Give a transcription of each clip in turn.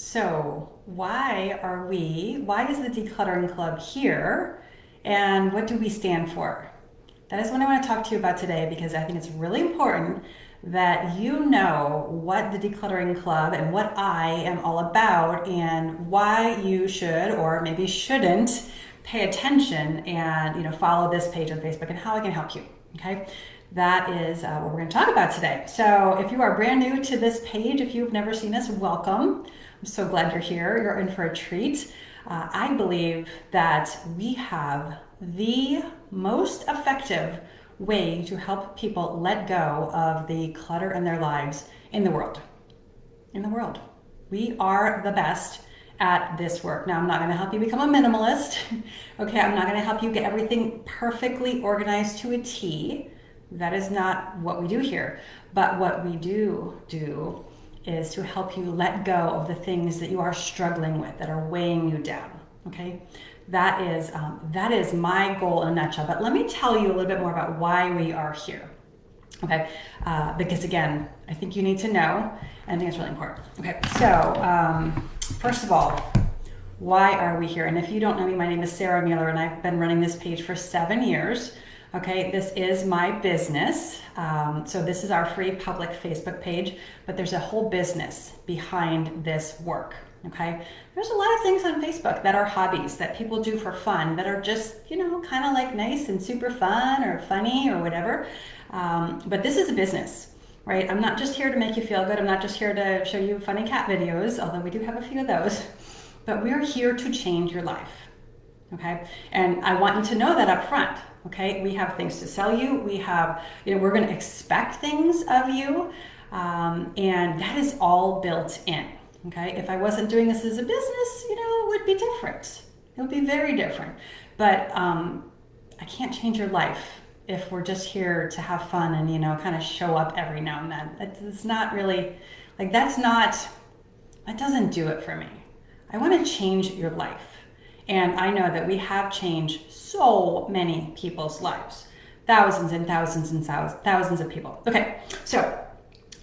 So, why is the Decluttering Club here, and what do we stand for? That is what I want to talk to you about today because I think it's really important that you know what the Decluttering Club and what I am all about and why you should or maybe shouldn't pay attention and follow this page on Facebook and how I can help you. Okay, that is what we're going to talk about today. So if you are brand new to this page, if you've never seen us, welcome. I'm so glad you're here. You're in for a treat. I believe that we have the most effective way to help people let go of the clutter in their lives in the world. In the world. We are the best at this work. Now, I'm not going to help you become a minimalist. Okay, I'm not going to help you get everything perfectly organized to a T. That is not what we do here. But what we do is to help you let go of the things that you are struggling with, that are weighing you down. Okay, that is my goal in a nutshell. But let me tell you a little bit more about why we are here. Okay, because again, I think you need to know, and I think it's really important. Okay, so first of all, why are we here? And if you don't know me, my name is Sarah Mueller, and I've been running this page for 7 years. Okay, this is my business. So this is our free public Facebook page, but there's a whole business behind this work. Okay, there's a lot of things on Facebook that are hobbies that people do for fun that are just, kind of like nice and super fun or funny or whatever. But this is a business, right? I'm not just here to make you feel good. I'm not just here to show you funny cat videos, although we do have a few of those. But we're here to change your life. Okay, and I want you to know that up front. Okay, we have things to sell you. We have, we're going to expect things of you, and that is all built in. Okay, if I wasn't doing this as a business, it would be different. It would be very different. But I can't change your life if we're just here to have fun and kind of show up every now and then. It's not really that doesn't do it for me. I want to change your life. And I know that we have changed so many people's lives. Thousands and thousands and thousands of people. Okay, so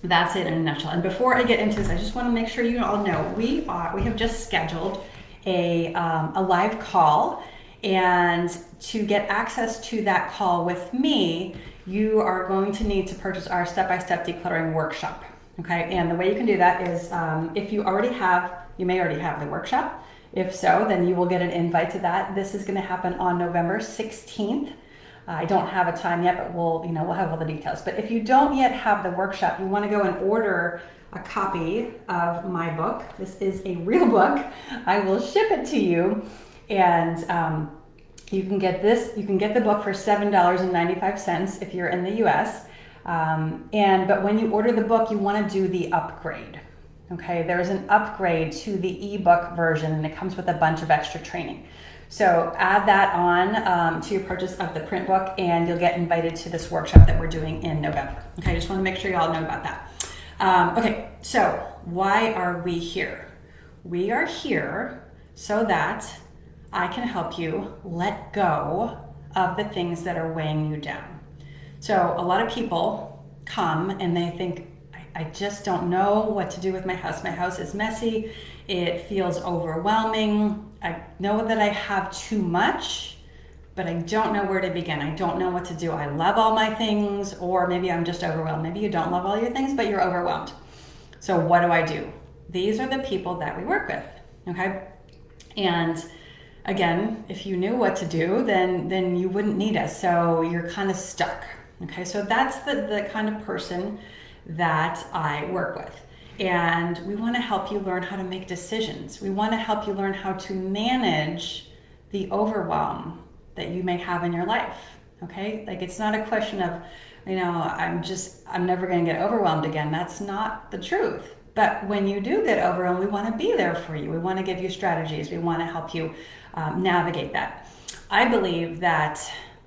that's it in a nutshell. And before I get into this, I just want to make sure you all know we have just scheduled a live call. And to get access to that call with me, you are going to need to purchase our step-by-step decluttering workshop. Okay, and the way you can do that is if you may already have the workshop. If so, then you will get an invite to that. This is going to happen on November 16th. I don't have a time yet, but we'll have all the details. But if you don't yet have the workshop, you want to go and order a copy of my book. This is a real book. I will ship it to you, and you can get the book for $7.95 if you're in the U.S. But when you order the book, you want to do the upgrade. Okay, there's an upgrade to the ebook version, and it comes with a bunch of extra training. So add that on to your purchase of the print book, and you'll get invited to this workshop that we're doing in November. Okay, I just want to make sure you all know about that. Okay, so why are we here? We are here so that I can help you let go of the things that are weighing you down. So a lot of people come and they think, I just don't know what to do with my house. My house is messy. It feels overwhelming. I know that I have too much, but I don't know where to begin. I don't know what to do. I love all my things, or maybe I'm just overwhelmed. Maybe you don't love all your things, but you're overwhelmed. So what do I do? These are the people that we work with, okay? And again, if you knew what to do, then you wouldn't need us. So you're kind of stuck, okay? So that's the kind of person that I work with. And we want to help you learn how to make decisions. We want to help you learn how to manage the overwhelm that you may have in your life. Okay? Like, it's not a question of, I'm never going to get overwhelmed again. That's not the truth. But when you do get overwhelmed, we want to be there for you. We want to give you strategies. We want to help you navigate that. I believe that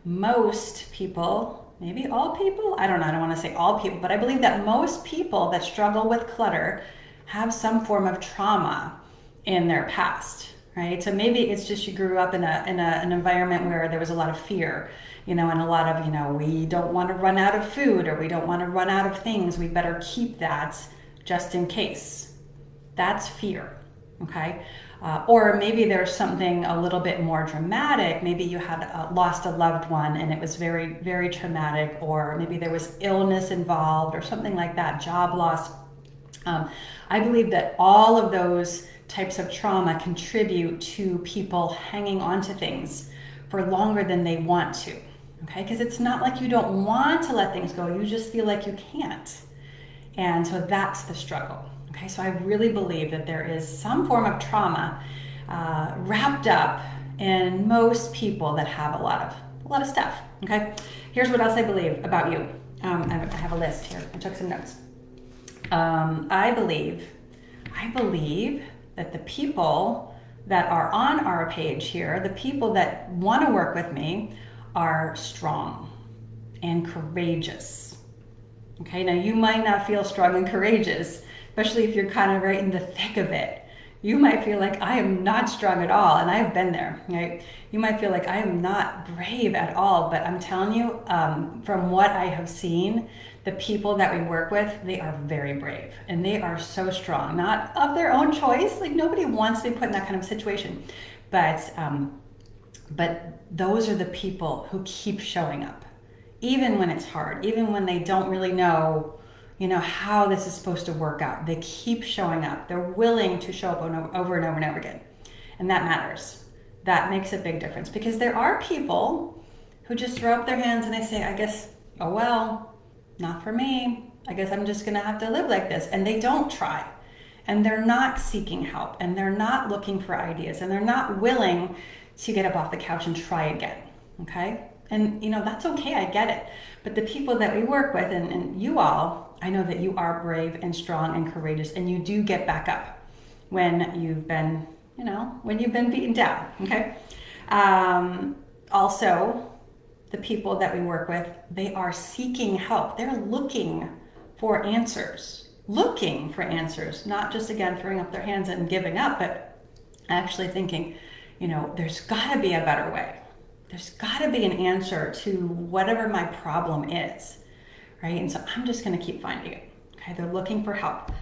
most people, maybe all people, I don't know, I don't want to say all people, but I believe that most people that struggle with clutter have some form of trauma in their past, right? So maybe it's just you grew up in an environment where there was a lot of fear, and a lot of, we don't want to run out of food, or we don't want to run out of things. We better keep that just in case. That's fear. okay? Or maybe there's something a little bit more dramatic. Maybe you had lost a loved one and it was very, very traumatic, or maybe there was illness involved or something like that, job loss. I believe that all of those types of trauma contribute to people hanging on to things for longer than they want to, okay? Because it's not like you don't want to let things go, you just feel like you can't. And so that's the struggle. Okay, so I really believe that there is some form of trauma wrapped up in most people that have a lot of stuff. Okay, here's what else I believe about you. I have a list here. I took some notes. I believe that the people that are on our page here, the people that want to work with me, are strong and courageous. Okay, now you might not feel strong and courageous, especially if you're kind of right in the thick of it. You might feel like I am not strong at all, and I've been there, right? You might feel like I am not brave at all, but I'm telling you, from what I have seen, the people that we work with, they are very brave, and they are so strong, not of their own choice. Like, nobody wants to be put in that kind of situation, but those are the people who keep showing up, even when it's hard, even when they don't really know, how this is supposed to work out. They keep showing up. They're willing to show up over and over and over again. And that matters. That makes a big difference, because there are people who just throw up their hands and they say, I guess, oh well, not for me. I guess I'm just gonna have to live like this. And they don't try. And they're not seeking help. And they're not looking for ideas. And they're not willing to get up off the couch and try again. Okay? And that's okay, I get it. But the people that we work with, and you all, I know that you are brave and strong and courageous, and you do get back up when you've been, beaten down, okay? Also, the people that we work with, they are seeking help. They're looking for answers, not just, again, throwing up their hands and giving up, but actually thinking, there's gotta be a better way. There's got to be an answer to whatever my problem is, right? And so I'm just going to keep finding it. Okay, they're looking for help.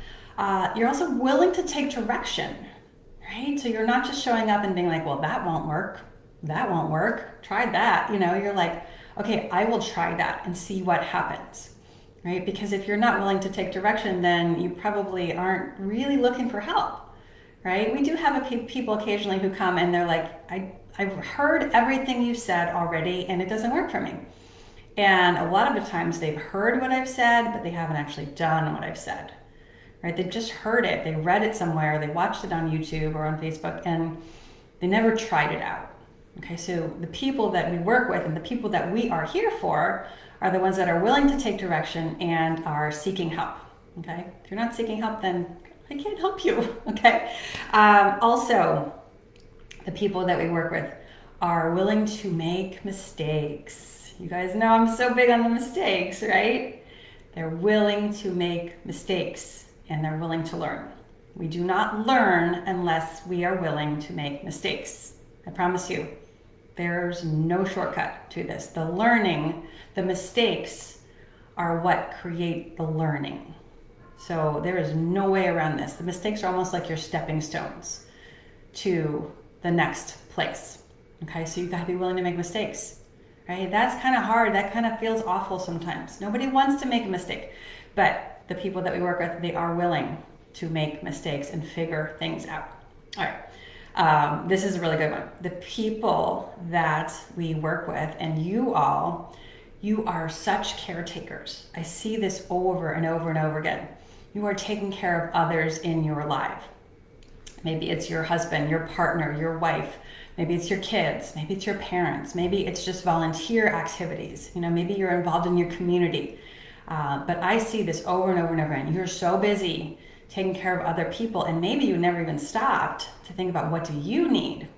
You're also willing to take direction, right? So you're not just showing up and being like, well, that won't work. Tried that. You're like, okay, I will try that and see what happens, right? Because if you're not willing to take direction, then you probably aren't really looking for help, right? We do have people occasionally who come and they're like, I've heard everything you said already and it doesn't work for me. And a lot of the times they've heard what I've said, but they haven't actually done what I've said, right? They've just heard it, they read it somewhere, they watched it on YouTube or on Facebook, and they never tried it out. Okay, so the people that we work with and the people that we are here for are the ones that are willing to take direction and are seeking help. Okay, if you're not seeking help, then I can't help you. Okay, also, the people that we work with are willing to make mistakes. You guys know I'm so big on the mistakes, right? They're willing to make mistakes and they're willing to learn. We do not learn unless we are willing to make mistakes. I promise you, there's no shortcut to this. The learning, the mistakes are what create the learning. So there is no way around this. The mistakes are almost like your stepping stones to the next place. Okay, so you got to be willing to make mistakes, right? That's kind of hard. That kind of feels awful sometimes. Nobody wants to make a mistake, but the people that we work with, they are willing to make mistakes and figure things out. All right, this is a really good one. The people that we work with, and you all, you are such caretakers. I see this over and over and over again. You are taking care of others in your life. Maybe it's your husband, your partner, your wife. Maybe it's your kids. Maybe it's your parents. Maybe it's just volunteer activities. Maybe you're involved in your community. But I see this over and over and over again. You're so busy taking care of other people, and maybe you never even stopped to think about what do you need,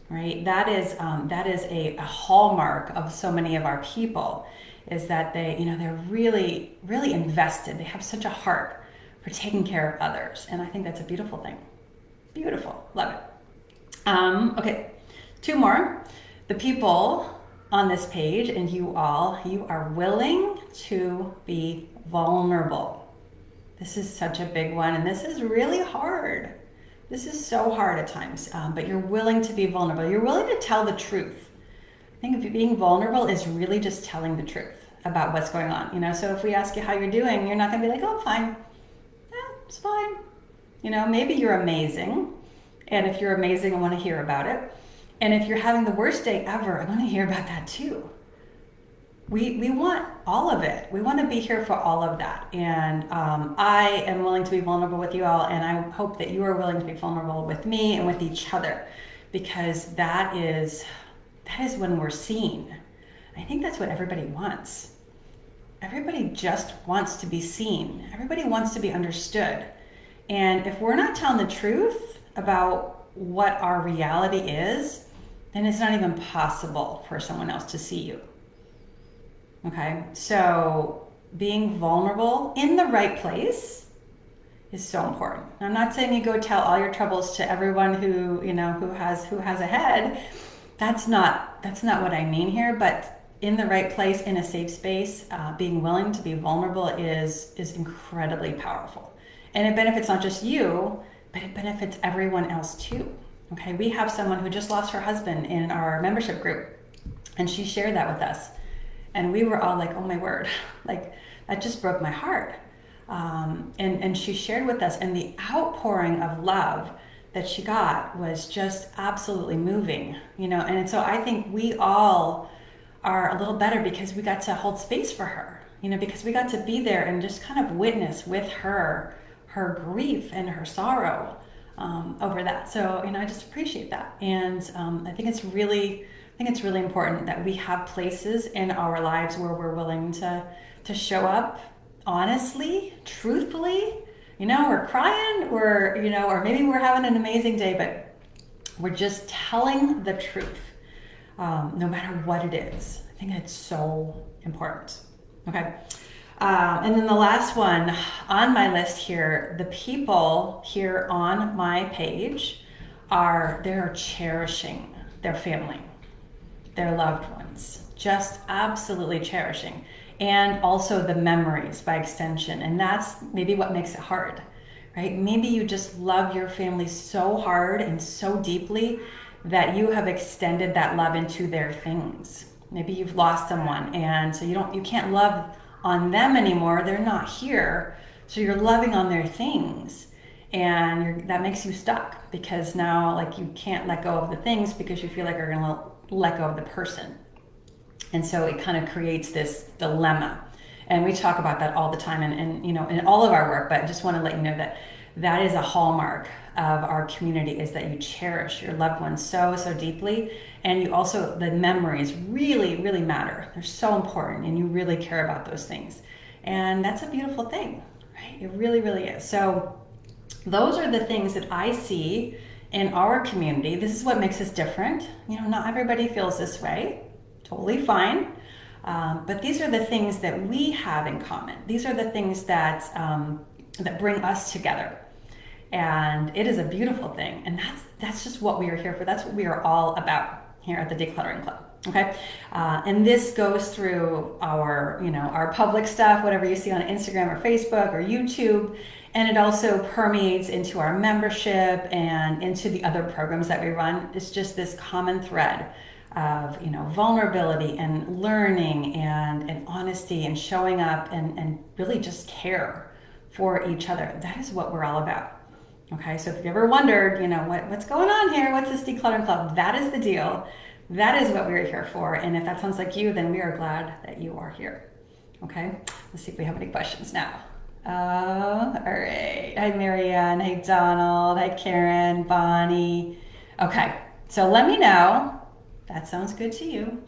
right? That is a hallmark of so many of our people, is that they're really, really invested. They have such a heart for taking care of others, and I think that's a beautiful thing. Beautiful, love it. Okay, two more. The people on this page, and you are willing to be vulnerable. This is such a big one, and this is really hard. This is so hard at times, but you're willing to be vulnerable. You're willing to tell the truth. I think if being vulnerable is really just telling the truth about what's going on. So if we ask you how you're doing, you're not going to be like, oh, I'm fine. Yeah, it's fine. Maybe you're amazing. And if you're amazing, I want to hear about it. And if you're having the worst day ever, I want to hear about that too. We want all of it. We want to be here for all of that. And I am willing to be vulnerable with you all. And I hope that you are willing to be vulnerable with me and with each other, because that is when we're seen. I think that's what everybody wants. Everybody just wants to be seen. Everybody wants to be understood. And if we're not telling the truth about what our reality is, then it's not even possible for someone else to see you. Okay, so being vulnerable in the right place is so important. I'm not saying you go tell all your troubles to everyone who has a head. That's not what I mean here. But in the right place, in a safe space, being willing to be vulnerable is incredibly powerful, and it benefits not just you, but it benefits everyone else too. Okay, we have someone who just lost her husband in our membership group, and she shared that with us. And we were all like, oh my word, like that just broke my heart. And she shared with us, and the outpouring of love that she got was just absolutely moving, And so I think we all are a little better because we got to hold space for her, because we got to be there and just kind of witness with her grief and her sorrow over that. So, I just appreciate that. And I think it's really important that we have places in our lives where we're willing to show up honestly, truthfully. We're crying, or maybe we're having an amazing day, but we're just telling the truth, no matter what it is. I think it's so important. Okay. And then the last one on my list here, the people here on my page they're cherishing their family, their loved ones, just absolutely cherishing. And also the memories by extension. And that's maybe what makes it hard, right? Maybe you just love your family so hard and so deeply that you have extended that love into their things. Maybe you've lost someone, and so you can't love on them anymore. They're not here. So you're loving on their things. And that makes you stuck, because now you can't let go of the things because you feel like you're going to let go of the person. And so it kind of creates this dilemma. And we talk about that all the time and in all of our work, but I just want to let you know that is a hallmark of our community, is that you cherish your loved ones so, so deeply. And you also, the memories really, really matter. They're so important, and you really care about those things. And that's a beautiful thing, right? It really, really is. So those are the things that I see in our community. This is what makes us different. Not everybody feels this way. Totally fine. But these are the things that we have in common. These are the things that bring us together. And it is a beautiful thing. And that's just what we are here for. That's what we are all about here at the Decluttering Club. Okay. And this goes through our public stuff, whatever you see on Instagram or Facebook or YouTube. And it also permeates into our membership and into the other programs that we run. It's just this common thread of vulnerability and learning and honesty and showing up and really just care for each other. That is what we're all about. Okay, so if you ever wondered, what's going on here? What's this Decluttering Club? That is the deal. That is what we're here for. And if that sounds like you, then we are glad that you are here. Okay, let's see if we have any questions now. All right. Hi, Marianne. Hey, Donald. Hi, Karen, Bonnie. Okay, so let me know. That sounds good to you.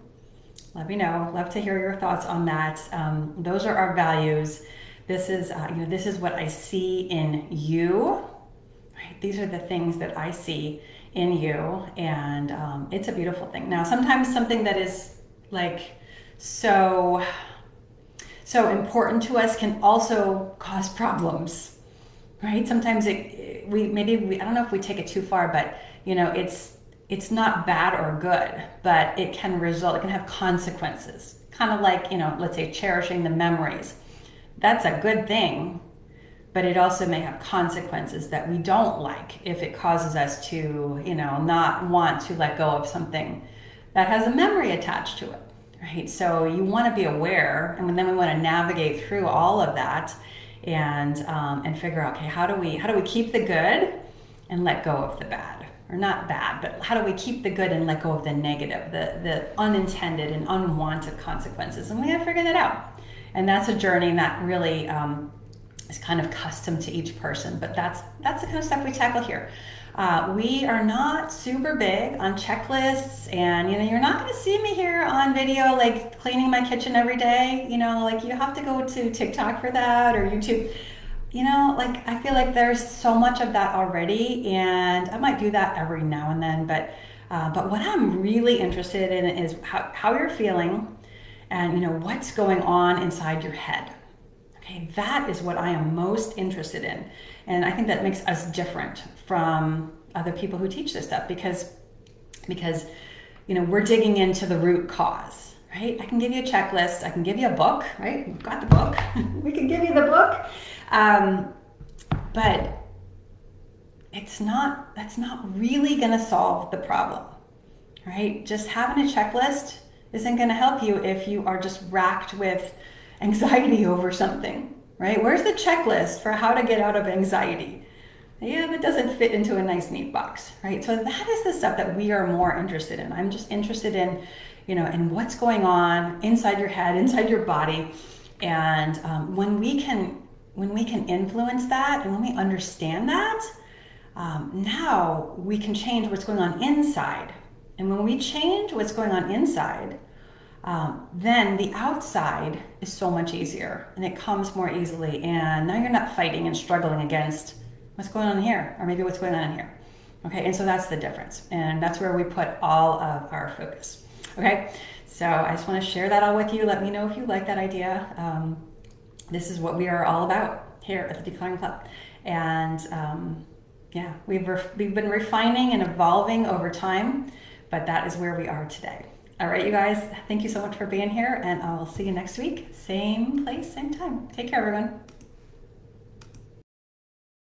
Let me know. Love to hear your thoughts on that. Those are our values. This is what I see in you. Right? These are the things that I see in you, and it's a beautiful thing. Now, sometimes something that is so important to us can also cause problems, right? Sometimes I don't know if we take it too far, but it's not bad or good, but it can have consequences. Kind of like, let's say cherishing the memories. That's a good thing, but it also may have consequences that we don't like if it causes us to, not want to let go of something that has a memory attached to it, right? So you want to be aware, and then we want to navigate through all of that and figure out, okay, how do we keep the good and let go of the bad? Or not bad, but how do we keep the good and let go of the negative, the unintended and unwanted consequences? And we have to figure that out. And that's a journey that really is kind of custom to each person, but that's the kind of stuff we tackle here. We are not super big on checklists, and you're not going to see me here on video like cleaning my kitchen every day. Like you have to go to TikTok for that, or YouTube. I feel like there's so much of that already, and I might do that every now and then, but what I'm really interested in is how you're feeling and what's going on inside your head. Okay, that is what I am most interested in. And I think that makes us different from other people who teach this stuff because we're digging into the root cause, right? I can give you a checklist, I can give you a book, right? We've got the book. We can give you the book. But that's not really going to solve the problem, right? Just having a checklist isn't going to help you if you are just racked with anxiety over something, right? Where's the checklist for how to get out of anxiety? Yeah, that doesn't fit into a nice neat box, right? So that is the stuff that we are more interested in. I'm just interested in, in what's going on inside your head, inside your body. And when we can influence that and when we understand that, now we can change what's going on inside. And when we change what's going on inside, then the outside is so much easier and it comes more easily. And now you're not fighting and struggling against what's going on here, or maybe what's going on here. Okay, and so that's the difference. And that's where we put all of our focus. Okay, so I just want to share that all with you. Let me know if you like that idea. This is what we are all about here at the Decluttering Club. And we've been refining and evolving over time, but that is where we are today. All right, you guys, thank you so much for being here, and I'll see you next week. Same place, same time. Take care, everyone.